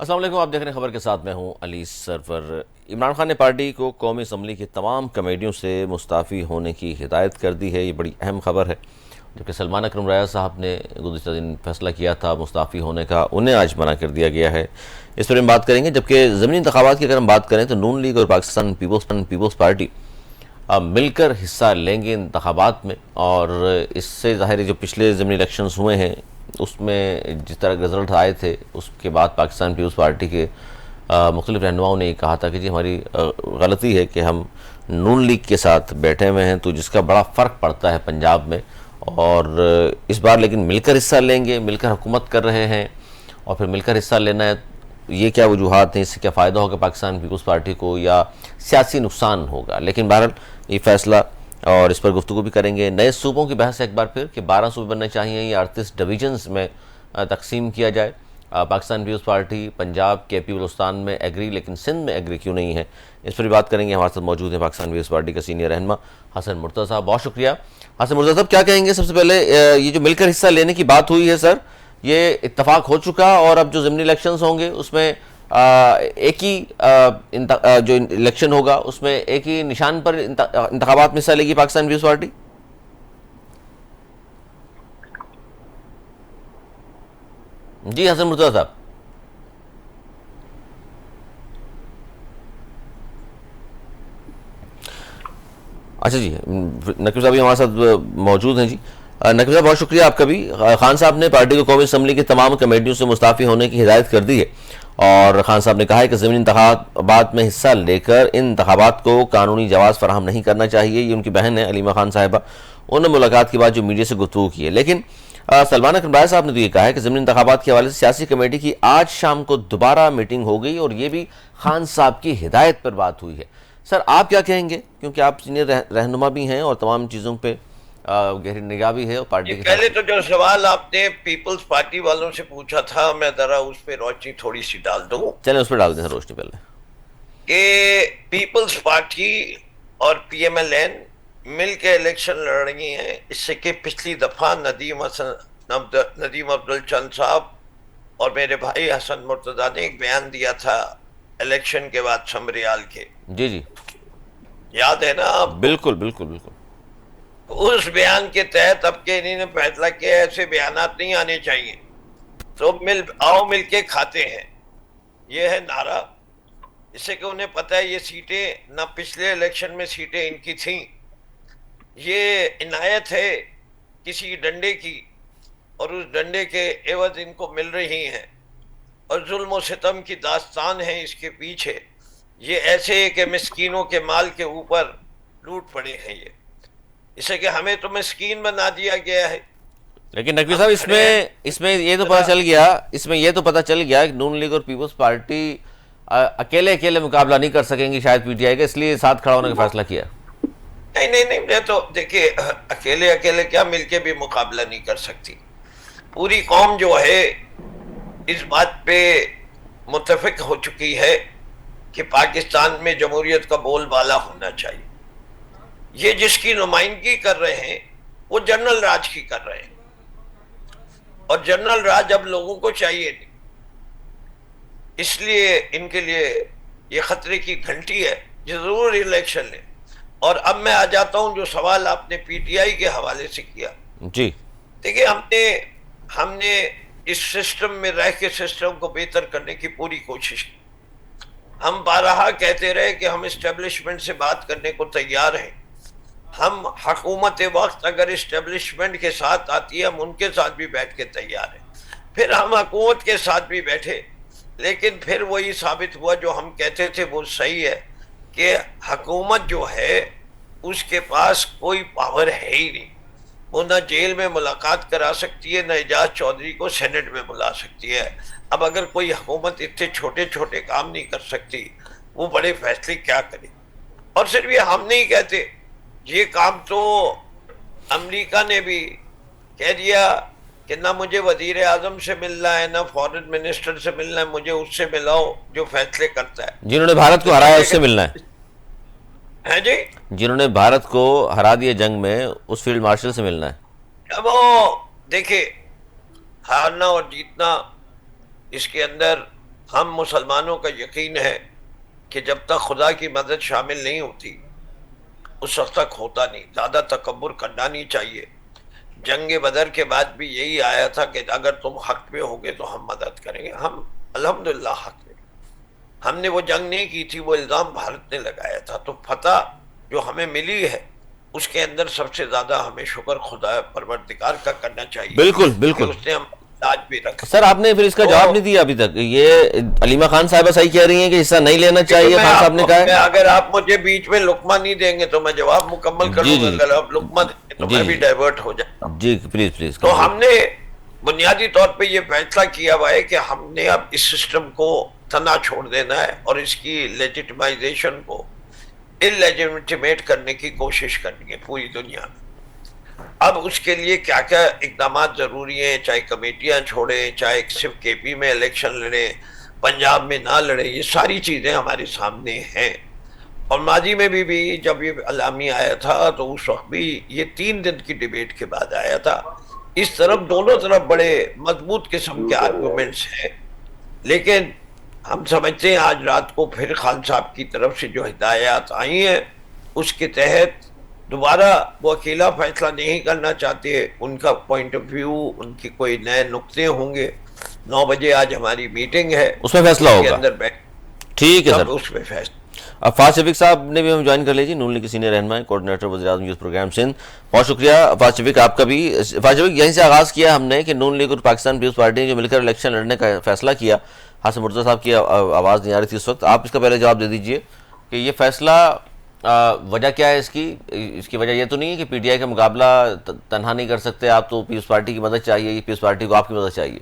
السلام علیکم، آپ دیکھ رہے ہیں خبر کے ساتھ، میں ہوں علی سرور۔ عمران خان نے پارٹی کو قومی اسمبلی کی تمام کمیٹیوں سے مستعفی ہونے کی ہدایت کر دی ہے۔ یہ بڑی اہم خبر ہے، جبکہ سلمان اکرم رائع صاحب نے گزشتہ دن فیصلہ کیا تھا مستعفی ہونے کا، انہیں آج منع کر دیا گیا ہے۔ اس پر ہم بات کریں گے۔ جبکہ ضمنی انتخابات کی اگر ہم بات کریں تو نون لیگ اور پاکستان پیپلز پارٹی مل کر حصہ لیں گے انتخابات میں، اور اس سے ظاہر ہے جو پچھلے ضمنی الیکشنز ہوئے ہیں اس میں جس طرح رزلٹ آئے تھے، اس کے بعد پاکستان پیپلز پارٹی کے مختلف رہنماؤں نے یہ کہا تھا کہ جی ہماری غلطی ہے کہ ہم نون لیگ کے ساتھ بیٹھے ہوئے ہیں، تو جس کا بڑا فرق پڑتا ہے پنجاب میں، اور اس بار لیکن مل کر حصہ لیں گے، مل کر حکومت کر رہے ہیں، اور پھر مل کر حصہ لینا ہے۔ یہ کیا وجوہات ہیں، اس سے کیا فائدہ ہوگا پاکستان پیپلز پارٹی کو یا سیاسی نقصان ہوگا؟ لیکن بہرحال یہ فیصلہ، اور اس پر گفتگو بھی کریں گے۔ نئے صوبوں کی بحث ہے ایک بار پھر کہ 12 صوبے بننے چاہیے یا 38 ڈویژنز میں تقسیم کیا جائے۔ پاکستان پیپلز پارٹی پنجاب کے پی بلوچستان میں ایگری، لیکن سندھ میں ایگری کیوں نہیں ہے، اس پر بھی بات کریں گے۔ ہمارے ساتھ موجود ہیں پاکستان پیپلز پارٹی کا سینئر رہنما حسن مرتضیٰ صاحب، بہت شکریہ۔ حسن مرتضیٰ صاحب، کیا کہیں گے سب سے پہلے؟ یہ جو مل کر حصہ لینے کی بات ہوئی ہے سر، یہ اتفاق ہو چکا، اور اب جو ضمنی الیکشنز ہوں گے اس میں ایک ہی جو الیکشن ہوگا اس میں ایک ہی نشان پر انتخابات میں حصہ لے گی پاکستان پیپلز پارٹی؟ جی حسن مرتضیٰ صاحب۔ اچھا جی، نقوی صاحب بھی ہمارے ساتھ موجود ہیں۔ جی نقوی صاحب، بہت شکریہ آپ کا بھی۔ خان صاحب نے پارٹی کو قومی اسمبلی کی تمام کمیٹیوں سے مستعفی ہونے کی ہدایت کر دی ہے، اور خان صاحب نے کہا ہے کہ ضمنی انتخابات میں حصہ لے کر ان انتخابات کو قانونی جواز فراہم نہیں کرنا چاہیے۔ یہ ان کی بہن ہے علیمہ خان صاحبہ، انہوں نے ملاقات کے بعد جو میڈیا سے گفتگو کی ہے۔ لیکن سلمان اکرم رائع صاحب نے تو یہ کہا ہے کہ ضمنی انتخابات کے حوالے سے سیاسی کمیٹی کی آج شام کو دوبارہ میٹنگ ہو گئی، اور یہ بھی خان صاحب کی ہدایت پر بات ہوئی ہے۔ سر آپ کیا کہیں گے، کیونکہ آپ سینئر رہنما بھی ہیں اور تمام چیزوں پہ گہری نگاہ بھی ہے اور پارٹی کے پہلے تو جو سوال آپ نے پیپلز پارٹی والوں سے پوچھا تھا، میں ذرا اس پہ روشنی تھوڑی سی ڈال دوں چلیں اس پہ ڈال دیں روشنی پہلے کہ پیپلز پارٹی اور پی ایم ایل این مل کے الیکشن لڑ رہی ہیں۔ اس سے کہ پچھلی دفعہ ندیم عبدالچند صاحب اور میرے بھائی حسن مرتضیٰ نے ایک بیان دیا تھا الیکشن کے بعد سمریال کے، جی جی یاد ہے نا آپ کو؟ بالکل بالکل بالکل۔ اس بیان کے تحت اب کہ انہوں نے فیصلہ کیا ایسے بیانات نہیں آنے چاہیے، تو آؤ مل کے کھاتے ہیں، یہ ہے نعرہ۔ اس سے کہ انہیں پتہ ہے یہ سیٹیں نہ پچھلے الیکشن میں سیٹیں ان کی تھیں، یہ عنایت ہے کسی ڈنڈے کی، اور اس ڈنڈے کے عوض ان کو مل رہی ہیں، اور ظلم و ستم کی داستان ہے اس کے پیچھے۔ یہ ایسے ہے کہ مسکینوں کے مال کے اوپر لوٹ پڑے ہیں یہ، اسے کہ ہمیں تو مسکین بنا دیا گیا ہے۔ لیکن نقوی صاحب، اس میں یہ تو پتہ چل گیا کہ نون لیگ اور پیپلز پارٹی اکیلے مقابلہ نہیں کر سکیں گی شاید پی ٹی آئی کا، اس لیے ساتھ کھڑا ہونے کا فیصلہ کیا۔ نہیں، میں تو دیکھیے اکیلے کیا مل کے بھی مقابلہ نہیں کر سکتی۔ پوری قوم جو ہے اس بات پہ متفق ہو چکی ہے کہ پاکستان میں جمہوریت کا بول بالا ہونا چاہیے۔ یہ جس کی نمائندگی کر رہے ہیں وہ جنرل راج کی کر رہے ہیں، اور جنرل راج اب لوگوں کو چاہیے نہیں، اس لیے ان کے لیے یہ خطرے کی گھنٹی ہے، ضرور الیکشن لیں۔ اور اب میں آ جاتا ہوں جو سوال آپ نے پی ٹی آئی کے حوالے سے کیا۔ جی دیکھیں، ہم نے اس سسٹم میں رہ کے سسٹم کو بہتر کرنے کی پوری کوشش کی۔ ہم بارہا کہتے رہے کہ ہم اسٹیبلشمنٹ سے بات کرنے کو تیار ہیں۔ ہم حکومت وقت اگر اسٹیبلشمنٹ کے ساتھ آتی ہے ہم ان کے ساتھ بھی بیٹھ کے تیار ہیں۔ پھر ہم حکومت کے ساتھ بھی بیٹھے، لیکن پھر وہی ثابت ہوا جو ہم کہتے تھے وہ صحیح ہے کہ حکومت جو ہے اس کے پاس کوئی پاور ہے ہی نہیں۔ وہ نہ جیل میں ملاقات کرا سکتی ہے، نہ اعجاز چودھری کو سینٹ میں بلا سکتی ہے۔ اب اگر کوئی حکومت اتنے چھوٹے کام نہیں کر سکتی، وہ بڑے فیصلے کیا کرے؟ اور صرف یہ ہم نہیں کہتے، یہ کام تو امریکہ نے بھی کہہ دیا کہ نہ مجھے وزیر اعظم سے ملنا ہے، نہ فارن منسٹر سے ملنا ہے، مجھے اس سے ملاؤ جو فیصلے کرتا ہے۔ جنہوں نے بھارت کو ہرایا اس سے ملنا ہے، ہے جی، جنہوں نے بھارت کو ہرا دیا جنگ میں اس فیلڈ مارشل سے ملنا ہے۔ اب وہ دیکھیں، ہارنا اور جیتنا اس کے اندر ہم مسلمانوں کا یقین ہے کہ جب تک خدا کی مدد شامل نہیں ہوتی اس وقت تک ہوتا نہیں. زیادہ تکبر کرنا نہیں چاہیے. جنگ بدر کے بعد بھی یہی آیا تھا کہ اگر تم حق پہ ہوگے تو ہم مدد کریں گے. ہم الحمدللہ حق پہ. ہم نے وہ جنگ نہیں کی تھی, وہ الزام بھارت نے لگایا تھا. تو فتح جو ہمیں ملی ہے اس کے اندر سب سے زیادہ ہمیں شکر خدا پروردگار کا کرنا چاہیے. بالکل بالکل. اس نے ہم آج بھی رکھا. سر آپ نے پھر اس کا جواب نہیں دیا ابھی تک. یہ علیمہ خان صاحبہ صحیح کہہ رہی ہیں کہ حصہ نہیں لینا چاہیے, خان صاحب نے کہا ہے. اگر آپ مجھے بیچ میں لقمہ نہیں دیں گے تو میں جواب مکمل کروں گا. اگر آپ لقمہ دیں گے تو میں بھی ڈائیورٹ ہو جاتا ہوں. جی پلیز پلیز. تو ہم نے بنیادی طور پہ یہ فیصلہ کیا ہوا ہے کہ ہم نے اب اس سسٹم کو تنا چھوڑ دینا ہے اور اس کی لیجٹمائزیشن کو انلیجٹمیٹ کرنے کی کوشش کرنی ہے پوری دنیا میں. اب اس کے لیے کیا کیا اقدامات ضروری ہیں, چاہے کمیٹیاں چھوڑیں, چاہے صرف کے پی میں الیکشن لڑیں, پنجاب میں نہ لڑیں, یہ ساری چیزیں ہمارے سامنے ہیں. اور ماضی میں بھی جب یہ اعلامی آیا تھا تو اس وقت بھی یہ 3 دن کی ڈیبیٹ کے بعد آیا تھا. اس طرف دونوں طرف بڑے مضبوط قسم کے آرگومنٹس ہیں, لیکن ہم سمجھتے ہیں آج رات کو پھر خان صاحب کی طرف سے جو ہدایات آئی ہیں اس کے تحت دوبارہ وہ اکیلا فیصلہ نہیں کرنا چاہتے. ان کا پوائنٹ آف ویو, ان کی کوئی نئے نقطے ہوں گے. 9 بجے آج ہماری میٹنگ ہے, اس میں فیصلہ ہوگا. ٹھیک ہے سر, اس میں فیصلہ. اب فاضل شفیق صاحب نے بھی ہم جوائن کر لیجیے, نون لیگ کے سینئر رہنما, کوارڈینیٹر وزیر اعظم یوتھ پروگرام سندھ. بہت شکریہ فاضل شفیق آپ کا بھی. فاضل شفیق یہیں سے آغاز کیا ہم نے کہ نون لیگ اور پاکستان پیپلز پارٹی نے جو مل کر الیکشن لڑنے کا فیصلہ کیا. حسن مرتضیٰ صاحب کی آواز نہیں آ رہی تھی اس وقت, آپ اس کا پہلے جواب دے دیجئے کہ یہ فیصلہ وجہ کیا ہے اس کی وجہ یہ تو نہیں ہے کہ پی ٹی آئی کا مقابلہ تنہا نہیں کر سکتے آپ, تو پیپلز پارٹی کی مدد چاہیے, پیپلز پارٹی کو آپ کی مدد چاہیے.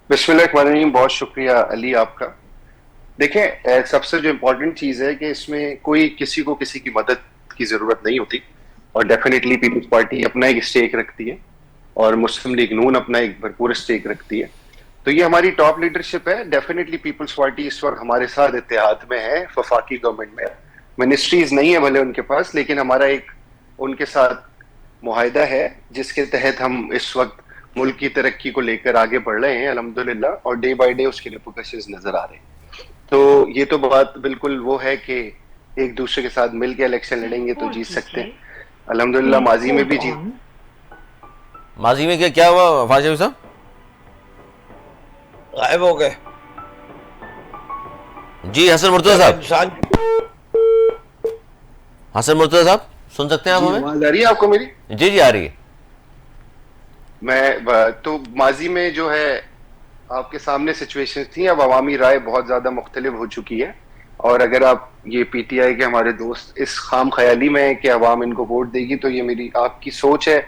بسم اللہ الرحمن الرحیم. بہت شکریہ علی آپ کا. دیکھیں, سب سے جو امپورٹنٹ چیز ہے کہ اس میں کوئی کسی کو کسی کی مدد کی ضرورت نہیں ہوتی, اور ڈیفینیٹلی پیپلز پارٹی اپنا ایک اسٹیک رکھتی ہے اور مسلم لیگ نون اپنا ایک بھرپور اسٹیک رکھتی ہے. تو یہ ہماری ٹاپ لیڈرشپ ہے. ڈیفینیٹلی پیپلز پارٹی اس وقت ہمارے ساتھ اتحاد میں ہے, وفاقی گورنمنٹ میں. منسٹریز نہیں ہے بھلے ان کے پاس, لیکن ہمارا ایک ان کے ساتھ معاہدہ ہے جس کے تحت ہم اس وقت ملک کی ترقی کو لے کر آگے بڑھ رہے ہیں الحمدللہ, اور ڈے بائی ڈے اس کے ریپرکشنز نظر آ رہے ہیں. تو یہ تو بات بالکل وہ ہے کہ ایک دوسرے کے ساتھ مل کے الیکشن لڑیں گے تو جیت سکتے ہیں الحمدللہ. ماضی میں بھی ماضی میں کیا ہوا فاضل شفیق صاحب؟ غائب ہو گئے. جی حسن مرتضیٰ صاحب, حسن مرتضیٰ صاحب سن سکتے ہیں آپ ہمیں؟ آواز آ رہی ہے آپ کو میری؟ جی جی آ رہی ہے. میں تو ماضی میں جو ہے آپ کے سامنے سچویشن تھیں, اب عوامی رائے بہت زیادہ مختلف ہو چکی ہے. اور اگر آپ یہ پی ٹی آئی کے ہمارے دوست اس خام خیالی میں ہیں کہ عوام ان کو ووٹ دے گی, تو یہ میری آپ کی سوچ ہے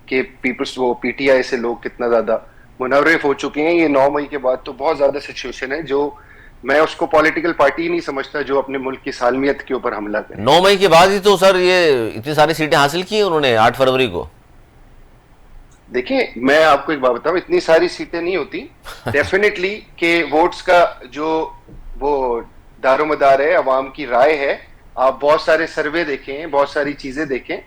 کہ پیپلز وہ پی ٹی آئی سے لوگ کتنا زیادہ منحرف ہو چکے ہیں. یہ 9 مئی کے بعد تو بہت زیادہ سچویشن ہے جو میں اس کو پولیٹیکل پارٹی نہیں سمجھتا جو اپنے ملک کی سالمیت کے اوپر حملہ کرے. 9 مئی کے بعد ہی تو سر یہ اتنی ساری سیٹیں حاصل کی انہوں نے 8 فروری کو. دیکھیں میں آپ کو ایک بات بتاؤں, اتنی ساری سیٹیں نہیں ہوتی ڈیفینیٹلی کہ ووٹس کا جو وہ دار و مدار ہے عوام کی رائے ہے. آپ بہت سارے سروے دیکھیں, بہت ساری چیزیں دیکھیں.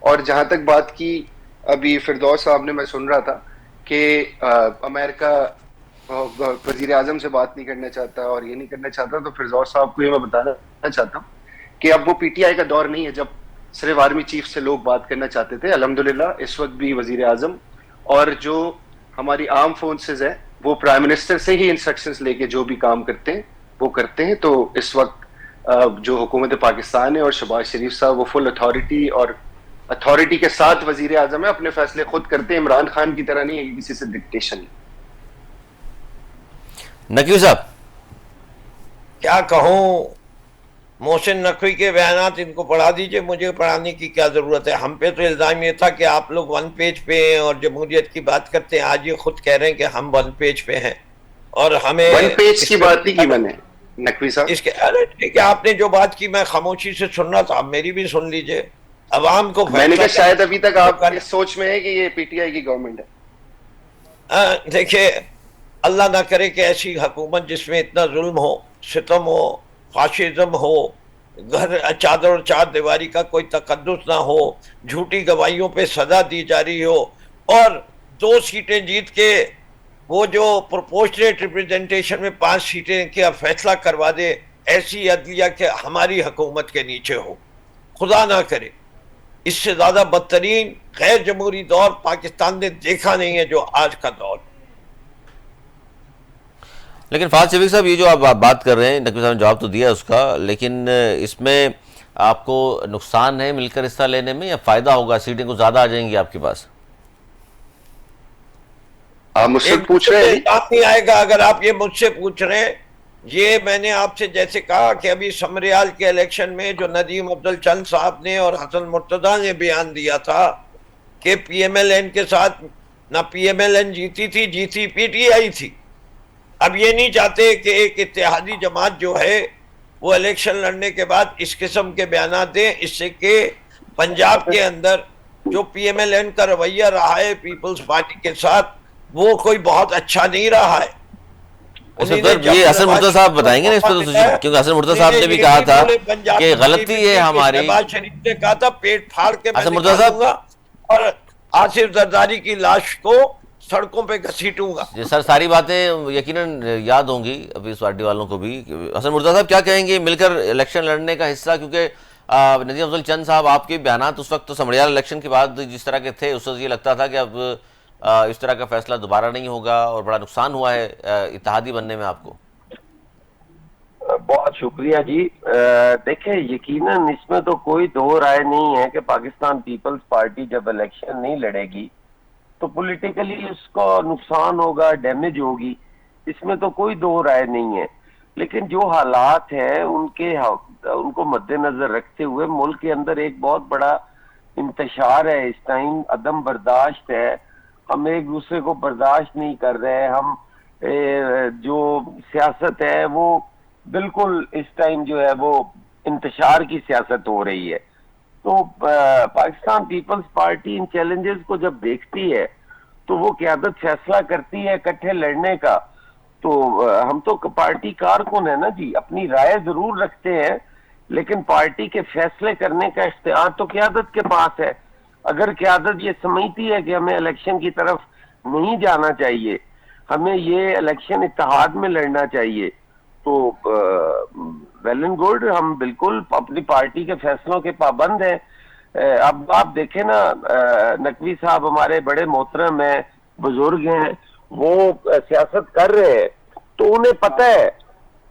اور جہاں تک بات کی ابھی فردوس صاحب نے, میں سن رہا تھا کہ امریکہ وزیر اعظم سے بات نہیں کرنا چاہتا اور یہ نہیں کرنا چاہتا, تو فردوس صاحب کو یہ میں بتانا چاہتا ہوں کہ اب وہ پی ٹی آئی کا دور نہیں ہے جب صرف آرمی چیف سے لوگ بات کرنا چاہتے تھے. الحمدللہ اس وقت بھی وزیر اعظم اور جو ہماری عام فورسز ہے وہ پرائم منسٹر سے ہی انسٹرکشنز لے کے جو بھی کام کرتے ہیں وہ کرتے ہیں. تو اس وقت جو حکومت پاکستان ہے اور شہباز شریف صاحب وہ فل اتھارٹی اور اتھارٹی کے ساتھ وزیر اعظم ہے, اپنے فیصلے خود کرتے ہیں. عمران خان کی طرح نہیں ہے کسی سے ڈکٹیشن. نقوی صاحب کیا کہوں, محسن نقوی کے بیانات ان کو پڑھا دیجئے, مجھے پڑھانے کی کیا ضرورت ہے. ہم پہ تو الزام یہ تھا کہ آپ لوگ 1 پیج پہ ہیں اور جمہوریت کی بات کرتے ہیں. آج یہ خود کہہ رہے ہیں کہ ہم 1 پیج پہ ہیں اور ہمیں 1 پیج کی بات نہیں کی میں نے نقوی صاحب. اس کے آپ نے جو بات کی میں خاموشی سے سن رہا تھا, آپ میری بھی سن لیجئے. عوام کو میں نے کہا شاید ابھی تک آپ اس سوچ میں ہے کہ یہ پی ٹی آئی کی گورنمنٹ ہے. دیکھیے, اللہ نہ کرے کہ ایسی حکومت جس میں اتنا ظلم ہو, ستم ہو, فاشزم ہو, گھر چادر اور چار دیواری کا کوئی تقدس نہ ہو, جھوٹی گواہیوں پہ سزا دی جا رہی ہو, اور 2 سیٹیں جیت کے وہ جو پروپورشنیٹ ریپرزنٹیشن میں 5 سیٹیں کیا فیصلہ کروا دے ایسی عدلیہ کہ ہماری حکومت کے نیچے ہو. خدا نہ کرے. اس سے زیادہ بدترین غیر جمہوری دور پاکستان نے دیکھا نہیں ہے جو آج کا دور. لیکن فاضل شفیق صاحب یہ جو آپ بات کر رہے ہیں، نقوی صاحب نے جواب تو دیا اس کا، لیکن اس میں آپ کو نقصان ہے مل کر حصہ لینے میں یا فائدہ ہوگا؟ سیٹیں کو زیادہ آ جائیں گی آپ کے پاس؟ آپ مجھ سے پوچھ رہے ہیں؟ آپ نہیں آئے گا اگر آپ یہ مجھ سے پوچھ رہے ہیں. یہ میں نے آپ سے جیسے کہا کہ ابھی سمریال کے الیکشن میں جو ندیم عبدالچند صاحب نے اور حسن مرتضیٰ نے بیان دیا تھا کہ پی ایم ایل این کے ساتھ نہ پی ایم ایل این جیتی تھی، جیتی پی ٹی آئی تھی. اب یہ نہیں چاہتے کہ ایک اتحادی جماعت جو ہے وہ الیکشن لڑنے کے بعد اس قسم کے بیانات دیں، اس سے کہ پنجاب کے اندر جو پی ایم ایل این کا رویہ رہا ہے پیپلز پارٹی کے ساتھ وہ کوئی بہت اچھا نہیں رہا ہے. یہ حسن مرتضیٰ صاحب بتائیں گے نا اس پہ، کیونکہ حسن مرتضیٰ صاحب نے بھی کہا تھا کہ غلطی ہے ہماری. نواز شریف نے کہا تھا پیٹ پھاڑ کے میں حسن مرتضیٰ صاحب اور آصف زرداری کی لاش کو سڑکوں پہ گھسیٹوں گا. جی سر، ساری باتیں یقیناً یاد ہوں گی ابھی اس پارٹی والوں کو بھی. حسن مرتضیٰ صاحب کیا کہیں گے مل کر الیکشن لڑنے کا حصہ؟ کیونکہ ندیم عبدالچند صاحب آپ کے بیانات اس وقت تو سمریال الیکشن کے بعد جس طرح کے تھے اس وقت یہ لگتا تھا کہ اب اس طرح کا فیصلہ دوبارہ نہیں ہوگا اور بڑا نقصان ہوا ہے اتحادی بننے میں آپ کو. بہت شکریہ جی. دیکھیں یقیناً اس میں تو کوئی دو رائے نہیں ہے کہ پاکستان پیپلز پارٹی جب الیکشن نہیں لڑے گی تو پولیٹیکلی اس کو نقصان ہوگا، ڈیمیج ہوگی، اس میں تو کوئی دو رائے نہیں ہے. لیکن جو حالات ہیں ان کو مد نظر رکھتے ہوئے ملک کے اندر ایک بہت بڑا انتشار ہے اس ٹائم، عدم برداشت ہے. ہم ایک دوسرے کو برداشت نہیں کر رہے. ہم جو سیاست ہے وہ بالکل اس ٹائم جو ہے وہ انتشار کی سیاست ہو رہی ہے. تو پاکستان پیپلز پارٹی ان چیلنجز کو جب دیکھتی ہے تو وہ قیادت فیصلہ کرتی ہے اکٹھے لڑنے کا. تو ہم تو پارٹی کارکن ہے نا جی، اپنی رائے ضرور رکھتے ہیں لیکن پارٹی کے فیصلے کرنے کا اختیار تو قیادت کے پاس ہے. اگر قیادت یہ سمجھتی ہے کہ ہمیں الیکشن کی طرف نہیں جانا چاہیے، ہمیں یہ الیکشن اتحاد میں لڑنا چاہیے، تو ویل اینڈ گڈ، ہم بالکل اپنی پارٹی کے فیصلوں کے پابند ہیں. اب آپ دیکھیں نا، نقوی صاحب ہمارے بڑے محترم ہیں، بزرگ ہیں، وہ سیاست کر رہے ہیں تو انہیں پتہ ہے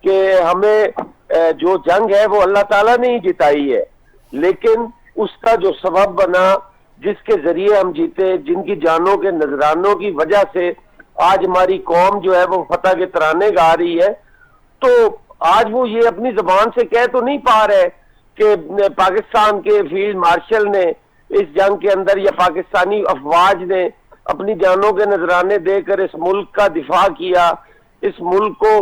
کہ ہمیں جو جنگ ہے وہ اللہ تعالیٰ نے ہی جتائی ہے، لیکن اس کا جو سبب بنا جس کے ذریعے ہم جیتے، جن کی جانوں کے نذرانوں کی وجہ سے آج ہماری قوم جو ہے وہ فتح کے ترانے گا رہی ہے، تو آج وہ یہ اپنی زبان سے کہہ تو نہیں پا رہے کہ پاکستان کے فیلڈ مارشل نے اس جنگ کے اندر یا پاکستانی افواج نے اپنی جانوں کے نذرانے دے کر اس ملک کا دفاع کیا، اس ملک کو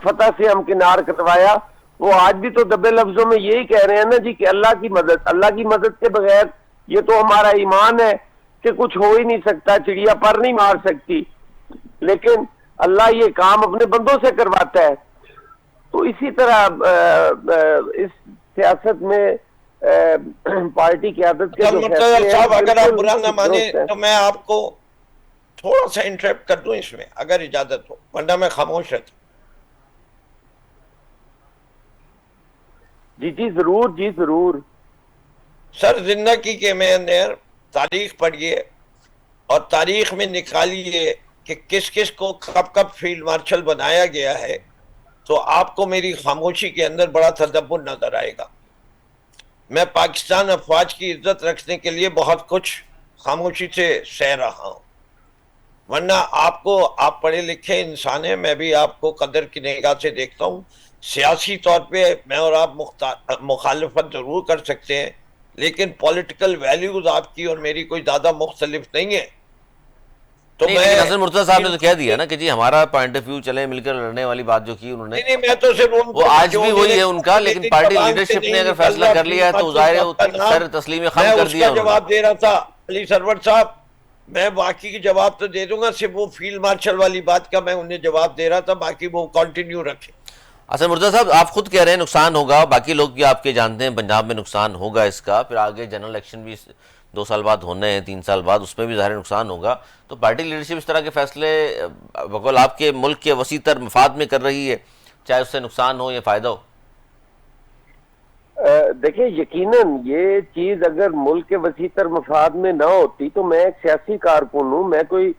فتح سے ہمکنار کروایا. وہ آج بھی تو دبے لفظوں میں یہی کہہ رہے ہیں نا جی کہ اللہ کی مدد کے بغیر یہ تو ہمارا ایمان ہے کہ کچھ ہو ہی نہیں سکتا، چڑیا پر نہیں مار سکتی، لیکن اللہ یہ کام اپنے بندوں سے کرواتا ہے. تو اسی طرح اس سیاست میں پارٹی قیادت کے جو فیصلے صاحب اگر آپ برا نہ مانے تو میں آپ کو تھوڑا سا انٹرپٹ کر دوں اس میں اگر اجازت ہو، ورنہ میں خاموش رہتا. جی ضرور، جی ضرور. سر زندگی کے میں اندر تاریخ پڑھیے اور تاریخ میں نکالیے کہ کس کس کو کب کب فیلڈ مارشل بنایا گیا ہے تو آپ کو میری خاموشی کے اندر بڑا تدبر نظر آئے گا. میں پاکستان افواج کی عزت رکھنے کے لیے بہت کچھ خاموشی سے سہ رہا ہوں، ورنہ آپ پڑھے لکھے انسان ہیں، میں بھی آپ کو قدر کی نگاہ سے دیکھتا ہوں. سیاسی طور پہ میں اور آپ مخالفت ضرور کر سکتے ہیں لیکن پولیٹیکل ویلیوز آپ کی اور میری کوئی زیادہ مختلف نہیں ہے. تو میں حسن مرتضیٰ صاحب نے تو کہہ دیا نا کہ جی ہمارا پوائنٹ آف ویو چلے مل کر لڑنے والی بات جو کی انہوں نے، نہیں میں تو صرف وہ آج بھی وہی ہے ان کا، لیکن پارٹی لیڈرشپ نے اگر فیصلہ کر لیا ہے تو ظاہر ہے سر تسلیم خم کر دیا. میں جواب دے رہا تھا علی سرور صاحب، میں باقی کی جواب تو دے دوں گا، صرف وہ فیلڈ مارشل والی بات کا میں انہیں جواب دے رہا تھا، باقی وہ کنٹینیو رکھے. اصل مرتضیٰ صاحب آپ خود کہہ رہے ہیں نقصان ہوگا، باقی لوگ بھی آپ کے جانتے ہیں پنجاب میں نقصان ہوگا اس کا، پھر آگے جنرل الیکشن بھی 2 سال بعد ہونے ہیں، 3 سال بعد، اس میں بھی ظاہر نقصان ہوگا. تو پارٹی لیڈرشپ اس طرح کے فیصلے بقول آپ کے ملک کے وسیع تر مفاد میں کر رہی ہے، چاہے اس سے نقصان ہو یا فائدہ ہو؟ دیکھیں یقیناً یہ چیز اگر ملک کے وسیع تر مفاد میں نہ ہوتی تو میں ایک سیاسی کارکن ہوں، میں کوئی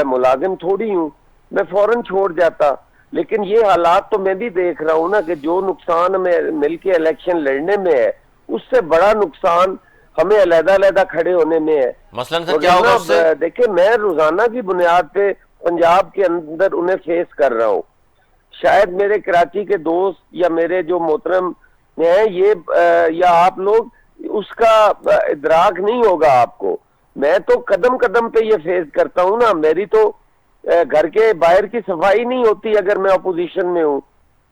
ملازم تھوڑی ہوں، میں فوراً چھوڑ جاتا. لیکن یہ حالات تو میں بھی دیکھ رہا ہوں نا کہ جو نقصان ہمیں مل کے الیکشن لڑنے میں ہے اس سے بڑا نقصان ہمیں علیحدہ علیحدہ کھڑے ہونے میں ہے. مثلاً سر کیا ہوگا اس سے؟ دیکھیں میں روزانہ کی بنیاد پہ پنجاب کے اندر انہیں فیس کر رہا ہوں. شاید میرے کراچی کے دوست یا میرے جو محترم ہیں یہ یا آپ لوگ اس کا ادراک نہیں ہوگا آپ کو. میں تو قدم قدم پہ یہ فیس کرتا ہوں نا. میری تو گھر کے باہر کی صفائی نہیں ہوتی اگر میں اپوزیشن میں ہوں.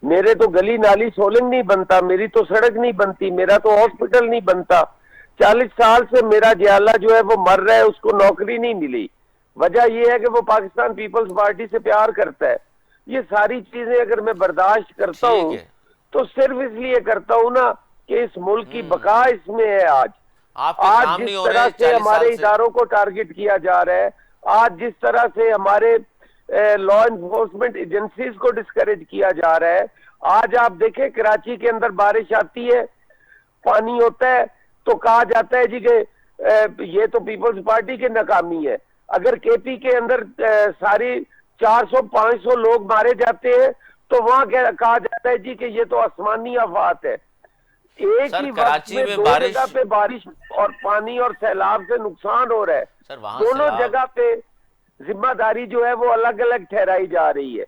میرے تو گلی نالی سولنگ نہیں بنتا، میری تو سڑک نہیں بنتی، میرا تو ہاسپٹل نہیں بنتا. 40 سال سے میرا جیالہ جو ہے وہ مر رہا ہے، اس کو نوکری نہیں ملی. وجہ یہ ہے کہ وہ پاکستان پیپلز پارٹی سے پیار کرتا ہے. یہ ساری چیزیں اگر میں برداشت کرتا ہوں تو صرف اس لیے کرتا ہوں نا کہ اس ملک کی بقا اس میں ہے. آج جس طرح سے ہمارے اداروں کو ٹارگٹ کیا جا رہا ہے، آج جس طرح سے ہمارے لا انفورسمنٹ ایجنسیز کو ڈسکریج کیا جا رہا ہے. آج آپ دیکھیں کراچی کے اندر بارش آتی ہے، پانی ہوتا ہے تو کہا جاتا ہے جی کہ یہ تو پیپلز پارٹی کی ناکامی ہے. اگر کے پی کے اندر ساری 400-500 لوگ مارے جاتے ہیں تو وہاں کہا جاتا ہے جی کہ یہ تو آسمانی آفات ہے. ایک ہی وقت میں 2 جگہ پہ بارش اور پانی اور سیلاب سے نقصان ہو رہا ہے. دونوں جگہ پہ ذمہ داری جو ہے وہ الگ الگ ٹھہرائی جا رہی ہے.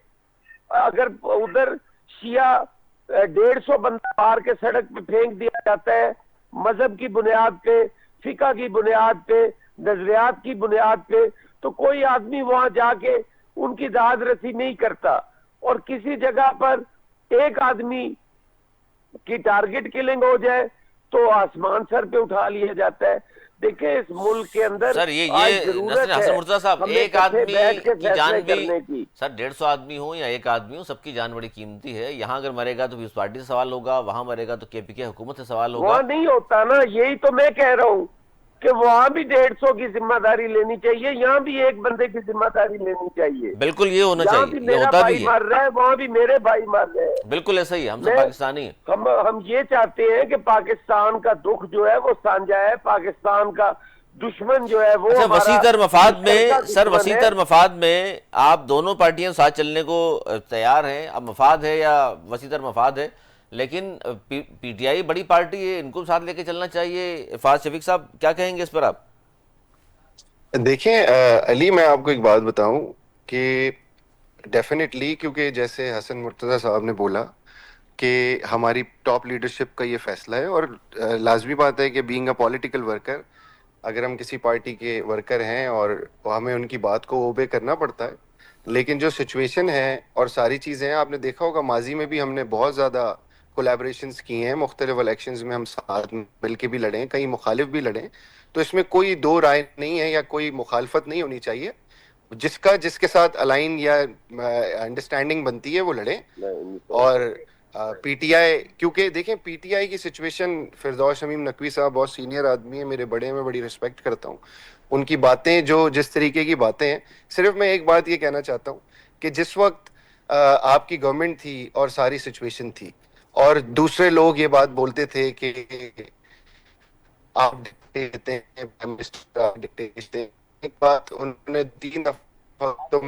اگر ادھر شیعہ 150 بندہ مار کے سڑک پہ پھینک دیا جاتا ہے مذہب کی بنیاد پہ، فقہ کی بنیاد پہ، نظریات کی بنیاد پہ، تو کوئی آدمی وہاں جا کے ان کی داد رسی نہیں کرتا. اور کسی جگہ پر ایک آدمی کی ٹارگٹ کلنگ ہو جائے تو آسمان سر پہ اٹھا لیا جاتا ہے. دیکھیں اس ملک کے اندر سر یہ حسن مرتضیٰ صاحب ایک آدمی کی جان بھی سر 150 آدمی ہوں یا ایک آدمی ہوں، سب کی جان بڑی قیمتی ہے. یہاں اگر مرے گا تو پیپلز پارٹی سے سوال ہوگا، وہاں مرے گا تو کے پی کے حکومت سے سوال ہوگا. وہاں نہیں ہوتا نا، یہی تو میں کہہ رہا ہوں کہ وہاں بھی 150 کی ذمہ داری لینی چاہیے، یہاں بھی ایک بندے کی ذمہ داری لینی چاہیے. بالکل یہ ہونا چاہیے، یہ میرا ہوتا بھائی بھی ہے. مر رہا ہے وہاں بھی میرے بھائی مر رہے ہیں. بالکل ایسا ہی ہے، ہم سب پاکستانی ہیں. ہم یہ چاہتے ہیں کہ پاکستان کا دکھ جو ہے وہ سانجھا ہے، پاکستان کا دشمن جو ہے وہ وسیع تر مفاد میں. سر وسیع تر مفاد میں آپ دونوں پارٹیاں ساتھ چلنے کو تیار ہیں. اب مفاد ہے یا وسیع تر مفاد ہے، لیکن پی ٹی آئی بڑی پارٹی ہے، ان کو ساتھ لے کے چلنا چاہیے. فاض شفیق صاحب کیا کہیں گے اس پر آپ؟ دیکھیں علی، میں آپ کو ایک بات بتاؤں کہ ڈیفینیٹلی، کیونکہ جیسے حسن مرتضیٰ صاحب نے بولا کہ ہماری ٹاپ لیڈرشپ کا یہ فیصلہ ہے، اور لازمی بات ہے کہ بینگ اے پولیٹیکل ورکر، اگر ہم کسی پارٹی کے ورکر ہیں اور ہمیں ان کی بات کو اوبے کرنا پڑتا ہے. لیکن جو سچویشن ہے اور ساری چیزیں ہیں، آپ نے دیکھا ہوگا ماضی میں بھی ہم نے بہت زیادہ کولیبریشنز کی ہیں، مختلف الیکشنز میں ہم ساتھ مل کے بھی لڑیں، کئی مخالف بھی لڑیں. تو اس میں کوئی دو رائے نہیں ہے یا کوئی مخالفت نہیں ہونی چاہیے. جس کے ساتھ الائن یا انڈرسٹینڈنگ بنتی ہے وہ لڑیں. اور پی ٹی آئی، کیونکہ دیکھیں پی ٹی آئی کی سچویشن، فردوس شمیم نقوی صاحب بہت سینئر آدمی ہیں، میرے بڑے، میں بڑی رسپیکٹ کرتا ہوں ان کی باتیں، جو جس طریقے کی باتیں ہیں. صرف میں ایک بات یہ کہنا چاہتا ہوں کہ جس وقت آپ کی گورنمنٹ تھی اور ساری سچویشن تھی اور دوسرے لوگ یہ بات بولتے تھے کہ آپ دیتے ہیں، ایک بات انہوں نے 3 دفعہ، تو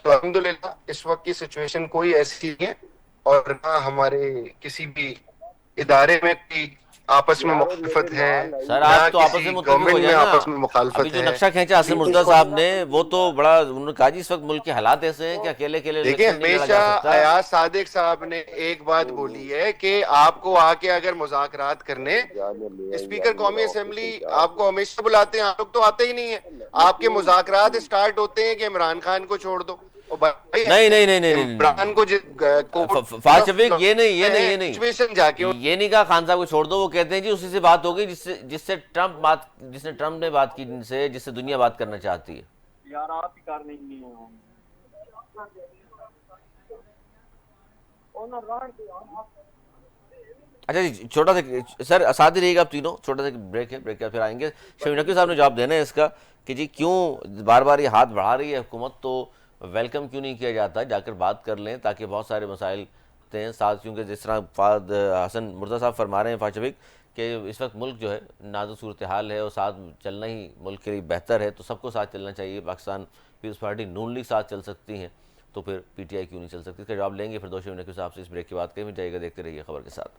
الحمدللہ اس وقت کی سچویشن کوئی ایسی نہیں ہے، اور نہ ہمارے کسی بھی ادارے میں کوئی آپس میں مخالفت ہے. سر آپ تو آپس میں متفق ہو جائیں نا. ابھی جو نقشہ کھینچا حسن مرتضیٰ صاحب نے وہ تو بڑا، انہوں نے کہا جی اس وقت ملک کے حالات ایسے ہیں کہ اکیلے دیکھیں ہمیشہ ایاز صادق صاحب نے ایک بات بولی ہے کہ آپ کو آ کے اگر مذاکرات کرنے، اسپیکر قومی اسمبلی آپ کو ہمیشہ بلاتے ہیں، آپ لوگ تو آتے ہی نہیں ہیں. آپ کے مذاکرات اسٹارٹ ہوتے ہیں کہ عمران خان کو چھوڑ دو. نہیں فاض شفیق یہ نہیں کہا خان صاحب کو چھوڑ دو. وہ کہتے ہیں جی اسی سے بات ہوگی جس سے ٹرمپ نے بات کی، جس سے دنیا بات کرنا چاہتی ہے. یار آپ ہی کر نہیں اچھا جی، چھوٹا سا سر ساتھ ہی رہیے گا آپ تینوں، چھوٹا سا بریک ہے، بریک کے پھر آئیں گے. شمیم نقوی صاحب نے جواب دینا ہے اس کا کہ جی کیوں بار بار یہ ہاتھ بڑھا رہی ہے حکومت، تو ویلکم کیوں نہیں کیا جاتا، جا کر بات کر لیں تاکہ بہت سارے مسائل ہیں ساتھ. کیونکہ جس طرح فہد حسن مرزا صاحب فرما رہے ہیں فہد شفیق کہ اس وقت ملک جو ہے نازک صورتحال ہے اور ساتھ چلنا ہی ملک کے لیے بہتر ہے، تو سب کو ساتھ چلنا چاہیے. پاکستان پیپلز پارٹی نون لیگ ساتھ چل سکتی ہیں تو پھر پی ٹی آئی کیوں نہیں چل سکتی. اس کا جواب لیں گے پھر شمیم نقوی صاحب سے اس بریک کی بات کریں. جائے گا، دیکھتے رہیے خبر کے ساتھ.